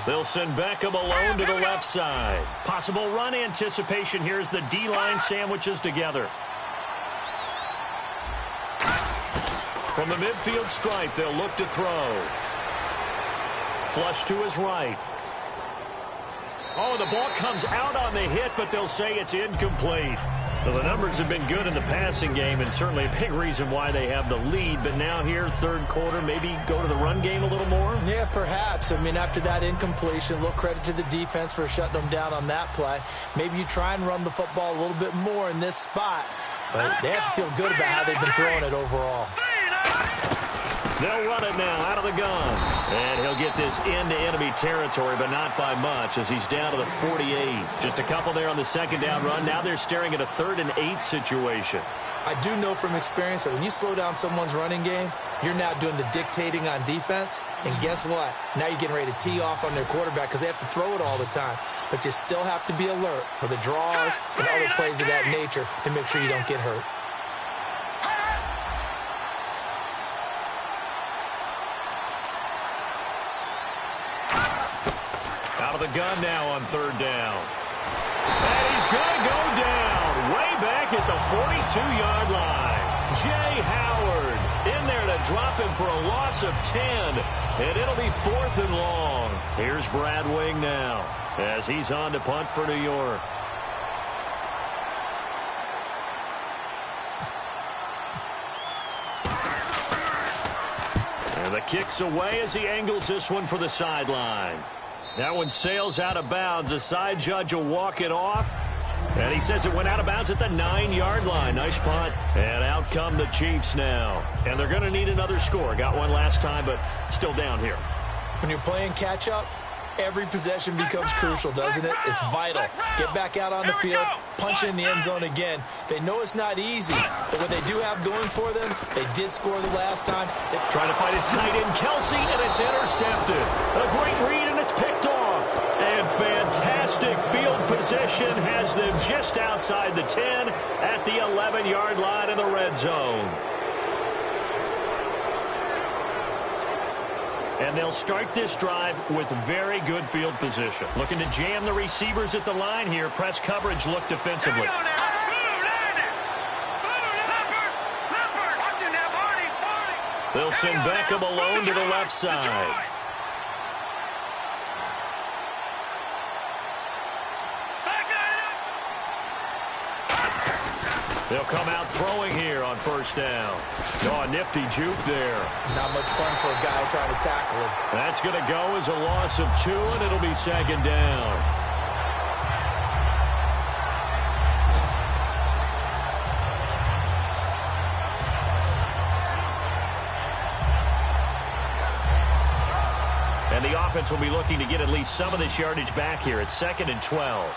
They'll send Beckham alone to the left side. Possible run anticipation here as the D-line sandwiches together. From the midfield stripe, they'll look to throw. Flush to his right. Oh, the ball comes out on the hit, but they'll say it's incomplete. Well, the numbers have been good in the passing game, and certainly a big reason why they have the lead. But now here, third quarter, maybe go to the run game a little more? Yeah, perhaps. I mean, after that incompletion, a little credit to the defense for shutting them down on that play. Maybe you try and run the football a little bit more in this spot. But they have to feel good about how they've been throwing it overall. They'll run it now out of the gun. And he'll get this into enemy territory, but not by much as he's down to the 48. Just a couple there on the second down run. Now they're staring at a 3rd and 8 situation. I do know from experience that when you slow down someone's running game, you're now doing the dictating on defense. And guess what? Now you're getting ready to tee off on their quarterback because they have to throw it all the time. But you still have to be alert for the draws and other plays of that nature to make sure you don't get hurt. Out of the gun now on 3rd down. And he's going to go down way back at the 42-yard line. Jay Howard in there to drop him for a loss of 10. And it'll be 4th and long. Here's Brad Wing now as he's on to punt for New York. And the kick's away as he angles this one for the sideline. That one sails out of bounds. The side judge will walk it off. And he says it went out of bounds at the 9-yard line. Nice punt. And out come the Chiefs now. And they're going to need another score. Got one last time, but still down here. When you're playing catch-up, Every possession becomes crucial, doesn't it? It's vital. Get back out on the field, punch in the end zone again. They know it's not easy, but what they do have going for them, they did score the last time. Trying to find his tight end, Kelsey, and it's intercepted. A great read, and it's picked off. And fantastic field position has them just outside the 10 at the 11-yard line in the red zone. And they'll start this drive with very good field position. Looking to jam the receivers at the line here. Press coverage look defensively. They'll send Beckham alone to the left side. They'll come out throwing here on first down. Oh, a nifty juke there. Not much fun for a guy trying to tackle him. That's going to go as a loss of 2, and it'll be second down. And the offense will be looking to get at least some of this yardage back here. It's 2nd and 12.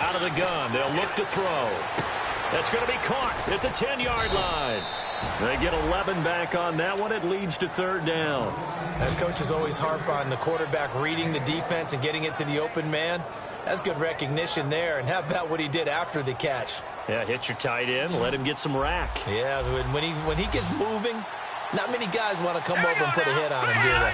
Out of the gun, they'll look to throw. That's going to be caught at the 10-yard line. They get 11 back on that one. It leads to 3rd down. And coaches always harp on the quarterback reading the defense and getting it to the open man. That's good recognition there. And how about what he did after the catch? Yeah, hit your tight end, let him get some rack. Yeah, when he gets moving, not many guys want to come over and put a hit on him, do they?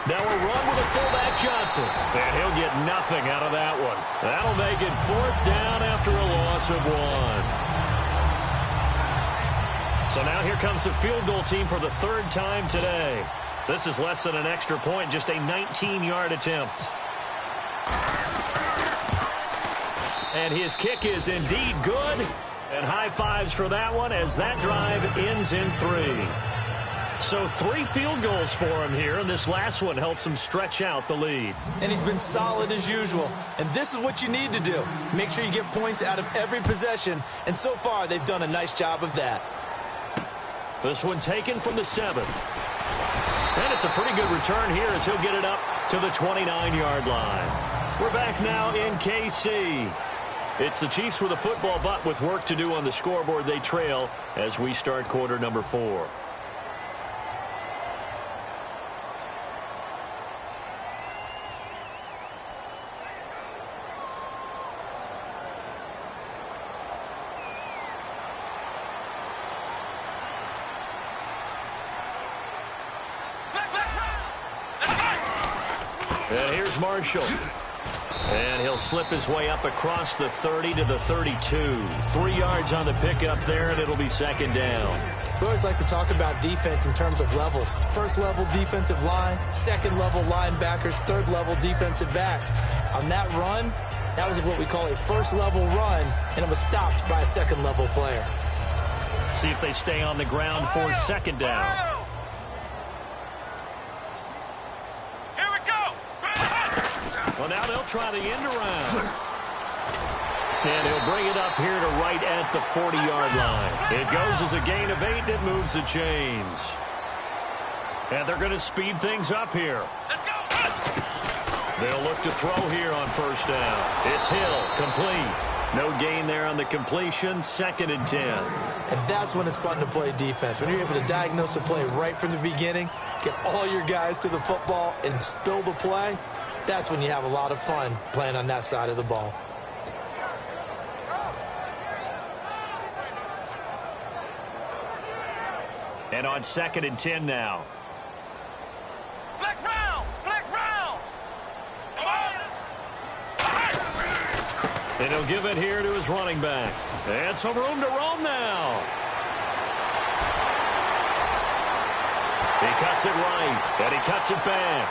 Now a run with a fullback Johnson. And he'll get nothing out of that one. That'll make it 4th down after a loss of 1. So now here comes the field goal team for the 3rd time today. This is less than an extra point, just a 19-yard attempt. And his kick is indeed good. And high fives for that one as that drive ends in 3. So 3 field goals for him here, and this last one helps him stretch out the lead. And he's been solid as usual. And this is what you need to do. Make sure you get points out of every possession. And so far, they've done a nice job of that. This one taken from the 7. And it's a pretty good return here as he'll get it up to the 29-yard line. We're back now in KC. It's the Chiefs with a football, but with work to do on the scoreboard, they trail as we start quarter number 4. And here's Marshall. And he'll slip his way up across the 30 to the 32. 3 yards on the pickup there, and it'll be 2nd down. We always like to talk about defense in terms of levels. 1st level defensive line, 2nd level linebackers, 3rd level defensive backs. On that run, that was what we call a 1st level run, and it was stopped by a 2nd level player. See if they stay on the ground for 2nd down. Well, now they'll try the end around. And he'll bring it up here to right at the 40-yard line. It goes as a gain of 8, and it moves the chains. And they're going to speed things up here. They'll look to throw here on 1st down. It's Hill, complete. No gain there on the completion, 2nd and 10. And that's when it's fun to play defense. When you're able to diagnose a play right from the beginning, get all your guys to the football, and spill the play, that's when you have a lot of fun playing on that side of the ball. And on 2nd and 10 now. Flex round! Flex round! Come on! And he'll give it here to his running back. And some room to roam now. He cuts it right, and he cuts it back.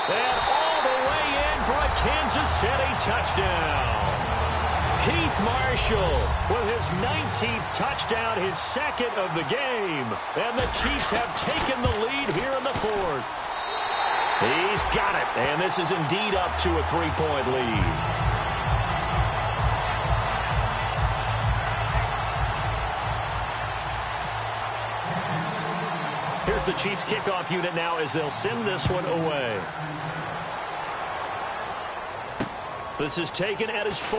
And all the way in for a Kansas City touchdown. Keith Marshall with his 19th touchdown, his 2nd of the game. And the Chiefs have taken the lead here in the 4th. He's got it, and this is indeed up to a 3-point lead. Here's the Chiefs kickoff unit now as they'll send this one away. This is taken at his 4.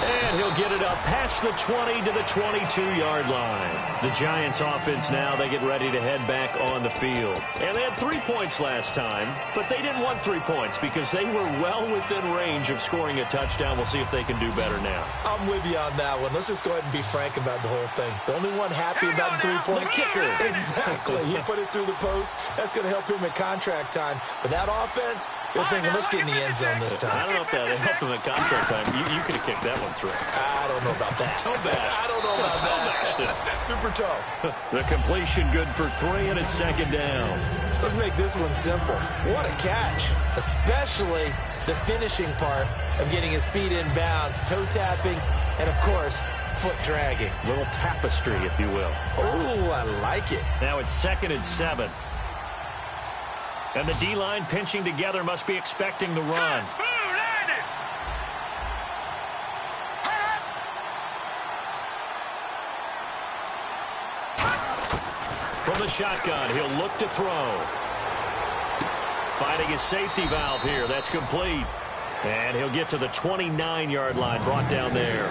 And he'll get it up past the 20 to the 22-yard line. The Giants offense now, they get ready to head back on the field. And they had 3 points last time, but they didn't want 3 points because they were well within range of scoring a touchdown. We'll see if they can do better now. I'm with you on that one. Let's just go ahead and be frank about the whole thing. The only one happy about the three-point kicker. Exactly. He put it through the post. That's going to help him in contract time. But that offense, they're thinking, let's get in the end zone this time. I don't know if that helped him in contract time. You could have kicked that one through. I don't know about that. Toe bash. I don't know about that. Super toe. The completion good for 3, and it's second down. Let's make this one simple. What a catch. Especially the finishing part of getting his feet in bounds, toe tapping, and of course, foot dragging. Little tapestry, if you will. Oh, I like it. Now it's 2nd and 7. And the D-line pinching together must be expecting the run. From the shotgun, he'll look to throw. Finding his safety valve here. That's complete. And he'll get to the 29-yard line, brought down there.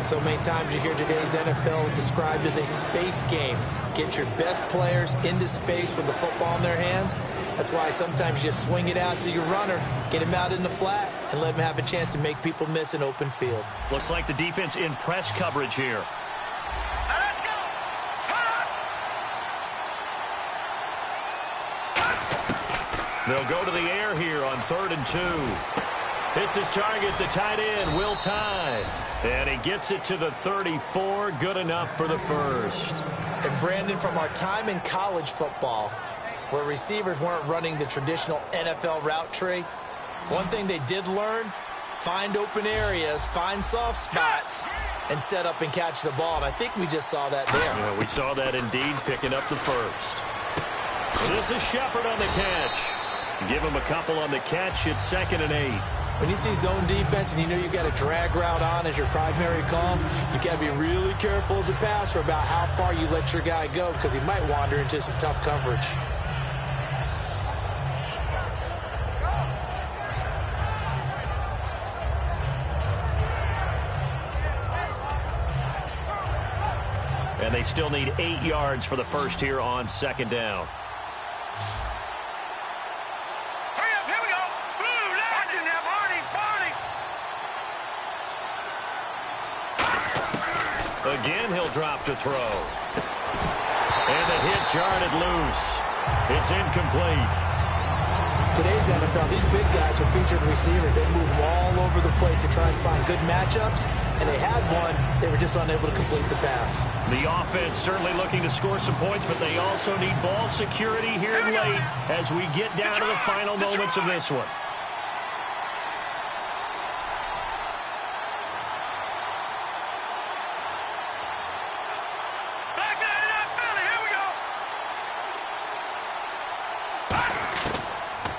So many times you hear today's NFL described as a space game. Get your best players into space with the football in their hands. That's why sometimes you just swing it out to your runner, get him out in the flat, and let him have a chance to make people miss an open field. Looks like the defense in press coverage here. Let's go. They'll go to the air here on 3rd and 2. Hits his target, the tight end, Will Tye. And he gets it to the 34, good enough for the first. And Brandon, from our time in college football, where receivers weren't running the traditional NFL route tree, one thing they did learn, find open areas, find soft spots, and set up and catch the ball. And I think we just saw that there. Yeah, we saw that indeed, picking up the first. So this is Shepard on the catch. Give him a couple on the catch. It's 2nd and 8. When you see zone defense and you know you've got a drag route on as your primary call, you got to be really careful as a passer about how far you let your guy go because he might wander into some tough coverage. And they still need 8 yards for the first here on 2nd down. Again, he'll drop to throw. And the hit jarred it loose. It's incomplete. Today's NFL, these big guys are featured receivers. They move all over the place to try and find good matchups, and they had one. They were just unable to complete the pass. The offense certainly looking to score some points, but they also need ball security here late as we get down to the final moments of this one.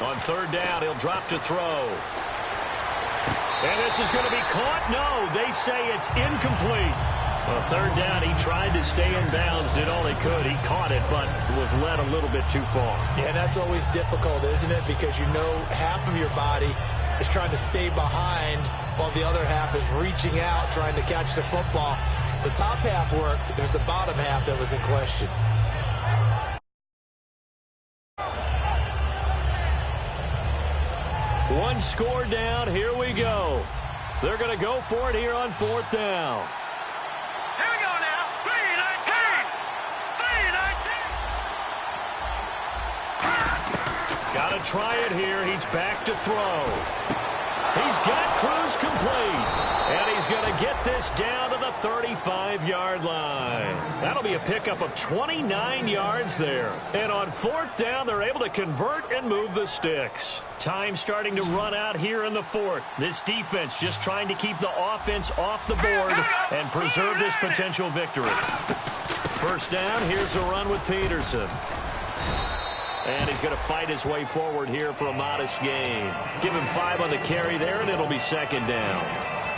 On 3rd down, he'll drop to throw. And this is going to be caught. No, they say it's incomplete. On 3rd down, he tried to stay in bounds, did all he could. He caught it, but was led a little bit too far. Yeah, that's always difficult, isn't it? Because you know half of your body is trying to stay behind while the other half is reaching out, trying to catch the football. The top half worked. It was the bottom half that was in question. One score down. Here we go. They're going to go for it here on 4th down. Here we go now. 3-19. 3-19. Got to try it here. He's back to throw. He's got cruise complete. And he's going to get this down to the 35-yard line. That'll be a pickup of 29 yards there. And on 4th down, they're able to convert and move the sticks. Time starting to run out here in the 4th. This defense just trying to keep the offense off the board and preserve this potential victory. 1st down, here's a run with Peterson. And he's going to fight his way forward here for a modest gain. Give him 5 on the carry there, and it'll be second down.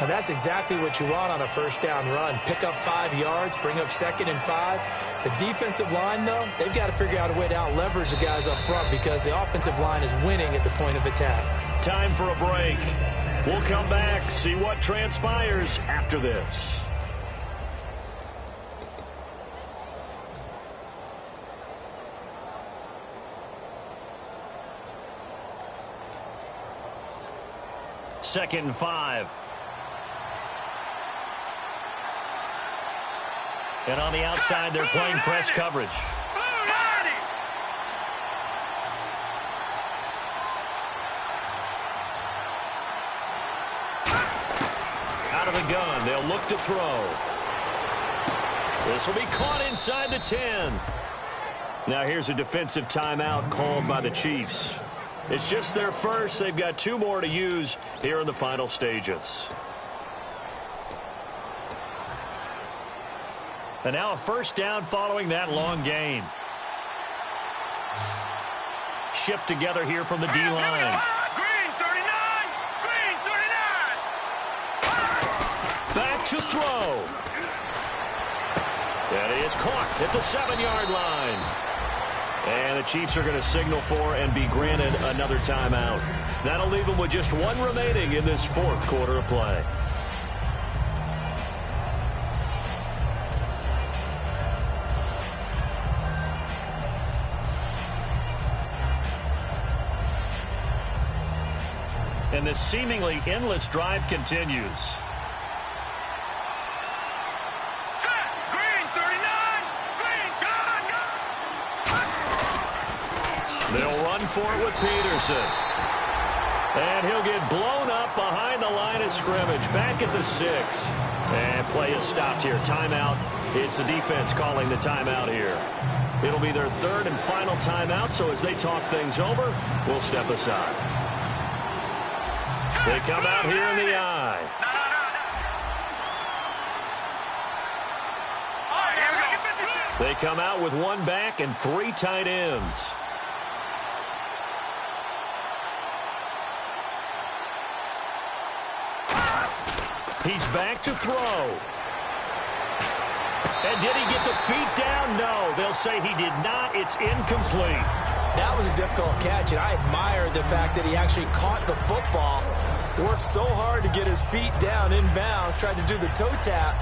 Now that's exactly what you want on a first down run. Pick up 5 yards, bring up 2nd and 5. The defensive line, though, they've got to figure out a way to out-leverage the guys up front because the offensive line is winning at the point of attack. Time for a break. We'll come back, see what transpires after this. Second and 5. And on the outside, they're playing press coverage. Out of the gun, they'll look to throw. This will be caught inside the 10. Now here's a defensive timeout called by the Chiefs. It's just their first. They've got 2 more to use here in the final stages. And now a first down following that long gain. Shift together here from the D-line. Green 39! Green 39! Back to throw. And he is caught at the 7-yard line. And the Chiefs are going to signal for and be granted another timeout. That'll leave them with just 1 remaining in this 4th quarter of play. And this seemingly endless drive continues. Set! Green 39! Green, go! They'll run for it with Peterson. And he'll get blown up behind the line of scrimmage. Back at the 6. And play is stopped here. Timeout. It's the defense calling the timeout here. It'll be their 3rd and final timeout, so as they talk things over, we'll step aside. They come out here in the I. They come out with 1 back and 3 tight ends. He's back to throw. And did he get the feet down? No, they'll say he did not. It's incomplete. That was a difficult catch, and I admire the fact that he actually caught the football, worked so hard to get his feet down inbounds, tried to do the toe tap.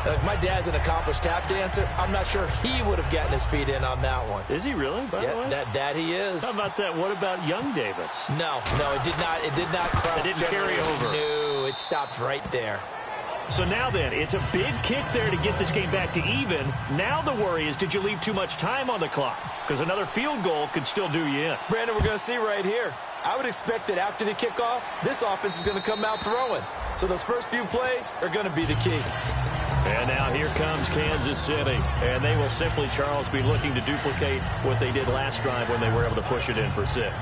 If my dad's an accomplished tap dancer, I'm not sure he would have gotten his feet in on that one. Is he really, by the way? That he is. How about that? What about young Davis? No, it did not cross. It didn't carry over. No, it stopped right there. So now then, it's a big kick there to get this game back to even. Now the worry is, did you leave too much time on the clock? Because another field goal could still do you in. Brandon, we're going to see right here. I would expect that after the kickoff, this offense is going to come out throwing. So those first few plays are going to be the key. And now here comes Kansas City. And they will simply, Charles, be looking to duplicate what they did last drive when they were able to push it in for 6.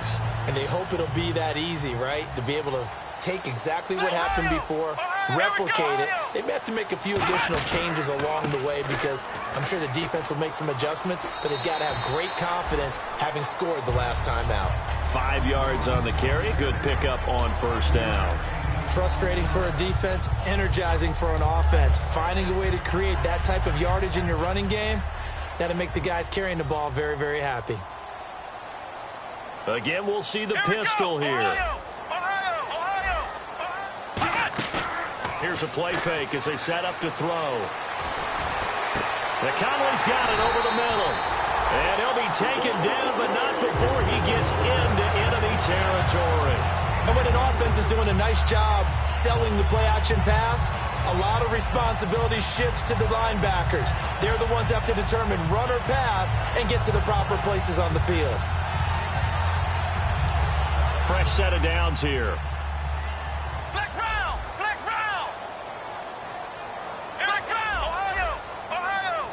And they hope it'll be that easy, right? To be able to take exactly what happened before, replicate it. They may have to make a few additional changes along the way because I'm sure the defense will make some adjustments, but they've got to have great confidence having scored the last time out. 5 yards on the carry. Good pickup on first down. Frustrating for a defense, energizing for an offense. Finding a way to create that type of yardage in your running game, that'll make the guys carrying the ball very, very happy. Again, we'll see the pistol here. Here's a play fake as they set up to throw. Conley's got it over the middle. And he'll be taken down, but not before he gets into enemy territory. And when an offense is doing a nice job selling the play-action pass, a lot of responsibility shifts to the linebackers. They're the ones that have to determine run or pass and get to the proper places on the field. Fresh set of downs here. Flex round! Flex round! Flex round! Ohio!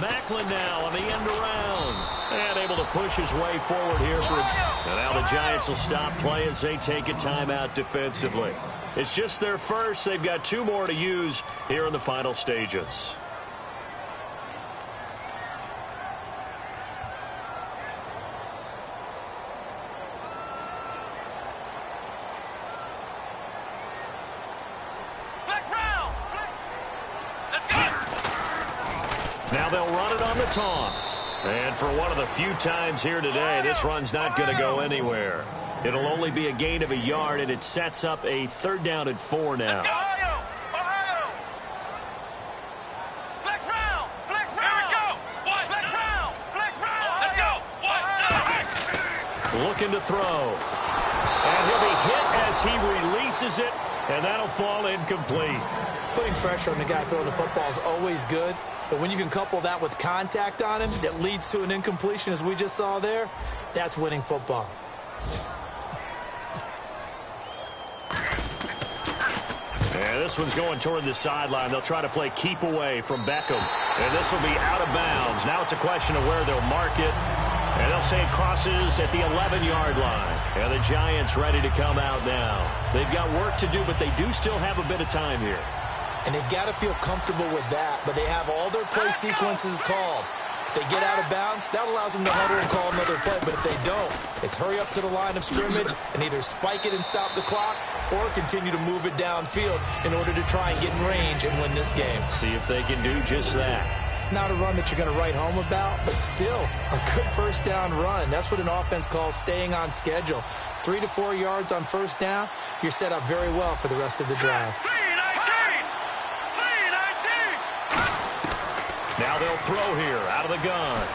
Macklin now on the end around. And able to push his way forward here for it. And now the Giants will stop play as they take a timeout defensively. It's just their first. They've got 2 more to use here in the final stages. they'll run it on the toss. And for one of the few times here today, this run's not going to go anywhere. It'll only be a gain of a yard, and it sets up a 3rd down and 4 now. Looking to throw. And he'll be hit as he releases it, and that'll fall incomplete. Putting pressure on the guy throwing the football is always good, but when you can couple that with contact on him that leads to an incompletion, as we just saw there, that's winning football. And this one's going toward the sideline. They'll try to play keep away from Beckham. And this will be out of bounds. Now it's a question of where they'll mark it. And they'll say it crosses at the 11-yard line. And the Giants ready to come out now. They've got work to do, but they do still have a bit of time here. And they've got to feel comfortable with that, but they have all their play sequences called. If they get out of bounds, that allows them to huddle and call another play. But if they don't, it's hurry up to the line of scrimmage and either spike it and stop the clock or continue to move it downfield in order to try and get in range and win this game. See if they can do just that. Not a run that you're going to write home about, but still a good 1st down run. That's what an offense calls staying on schedule. 3 to 4 yards on 1st down, you're set up very well for the rest of the drive. Now they'll throw here out of the gun.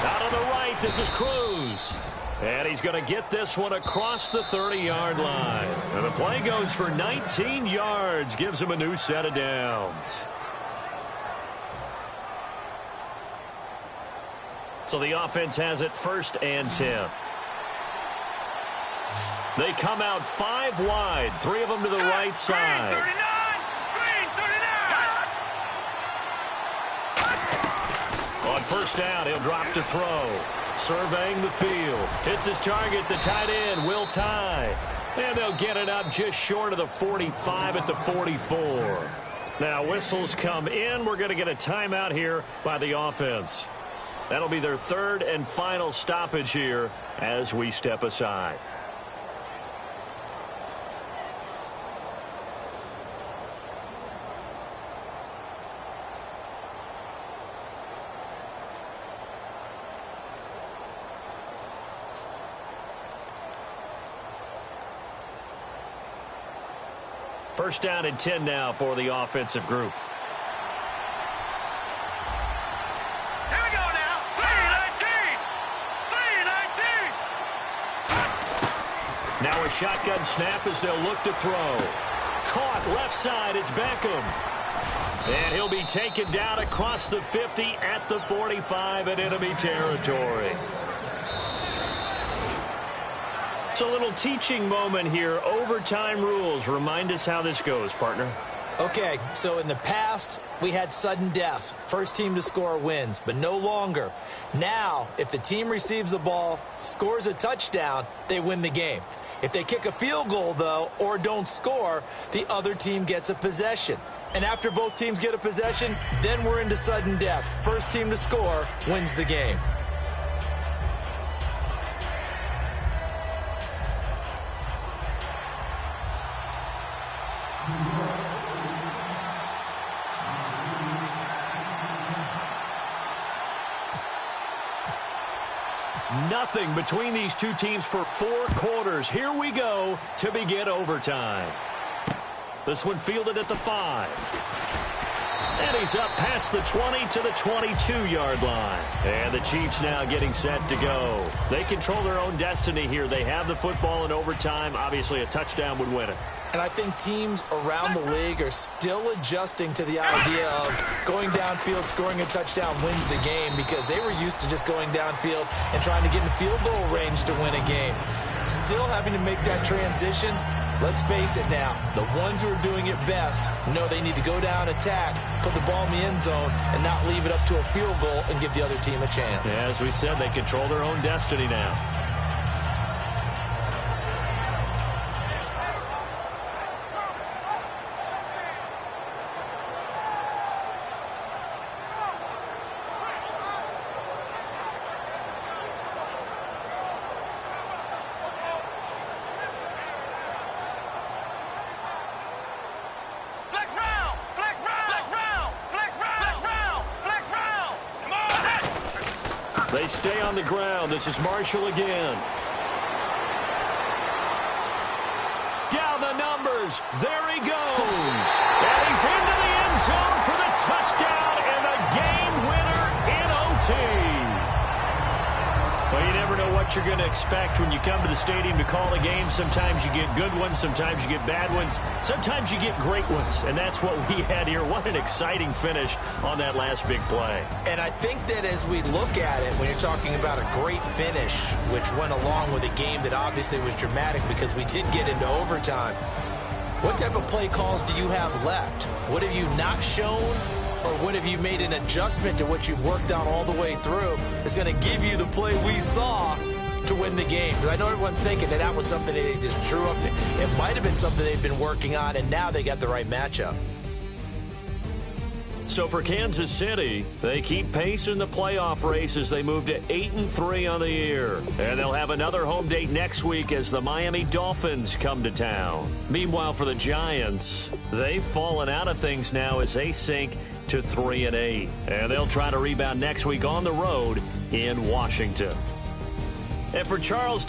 Out on the right, this is Cruz. And he's going to get this one across the 30-yard line. And the play goes for 19 yards, gives him a new set of downs. So the offense has it 1st and 10. They come out 5 wide, 3 of them to the right side. On 1st down, he'll drop to throw. Surveying the field. Hits his target, the tight end, Will Tye. And they'll get it up just short of the 45 at the 44. Now whistles come in. We're going to get a timeout here by the offense. That'll be their 3rd and final stoppage here as we step aside. First down and 10 now for the offensive group. Here we go now. 3-19. Now a shotgun snap as they'll look to throw. Caught left side, it's Beckham. And he'll be taken down across the 50 at the 45 in enemy territory. It's a little teaching moment here. Overtime rules. Remind us how this goes, partner. Okay, so in the past, we had sudden death. First team to score wins, but no longer. Now, if the team receives the ball, scores a touchdown, they win the game. If they kick a field goal, though, or don't score, the other team gets a possession. And after both teams get a possession, then we're into sudden death. First team to score wins the game. Nothing between these two teams for 4 quarters. Here we go to begin overtime. This one fielded at the 5. And he's up past the 20 to the 22-yard line. And the Chiefs now getting set to go. They control their own destiny here. They have the football in overtime. Obviously, a touchdown would win it. And I think teams around the league are still adjusting to the idea of going downfield, scoring a touchdown wins the game, because they were used to just going downfield and trying to get in field goal range to win a game. Still having to make that transition. Let's face it now, the ones who are doing it best know they need to go down, attack, put the ball in the end zone, and not leave it up to a field goal and give the other team a chance. Yeah, as we said, they control their own destiny now. They stay on the ground. This is Marshall again. Down the numbers. There he goes. And he's into the end zone for the touchdown and the game winner in OT. Well, you never know what you're going to expect when you come to the stadium to call a game. Sometimes you get good ones. Sometimes you get bad ones. Sometimes you get great ones. And that's what we had here. What an exciting finish on that last big play. And I think that as we look at it, when you're talking about a great finish, which went along with a game that obviously was dramatic because we did get into overtime, what type of play calls do you have left? What have you not shown? Or what have you made an adjustment to what you've worked on all the way through that's going to give you the play we saw to win the game? Because I know everyone's thinking that that was something that they just drew up. It might have been something they've been working on, and now they got the right matchup. So for Kansas City, they keep pace in the playoff race as they move to 8-3 on the year. And they'll have another home date next week as the Miami Dolphins come to town. Meanwhile, for the Giants, they've fallen out of things now as they sink to 3-8. And they'll try to rebound next week on the road in Washington. And for Charles...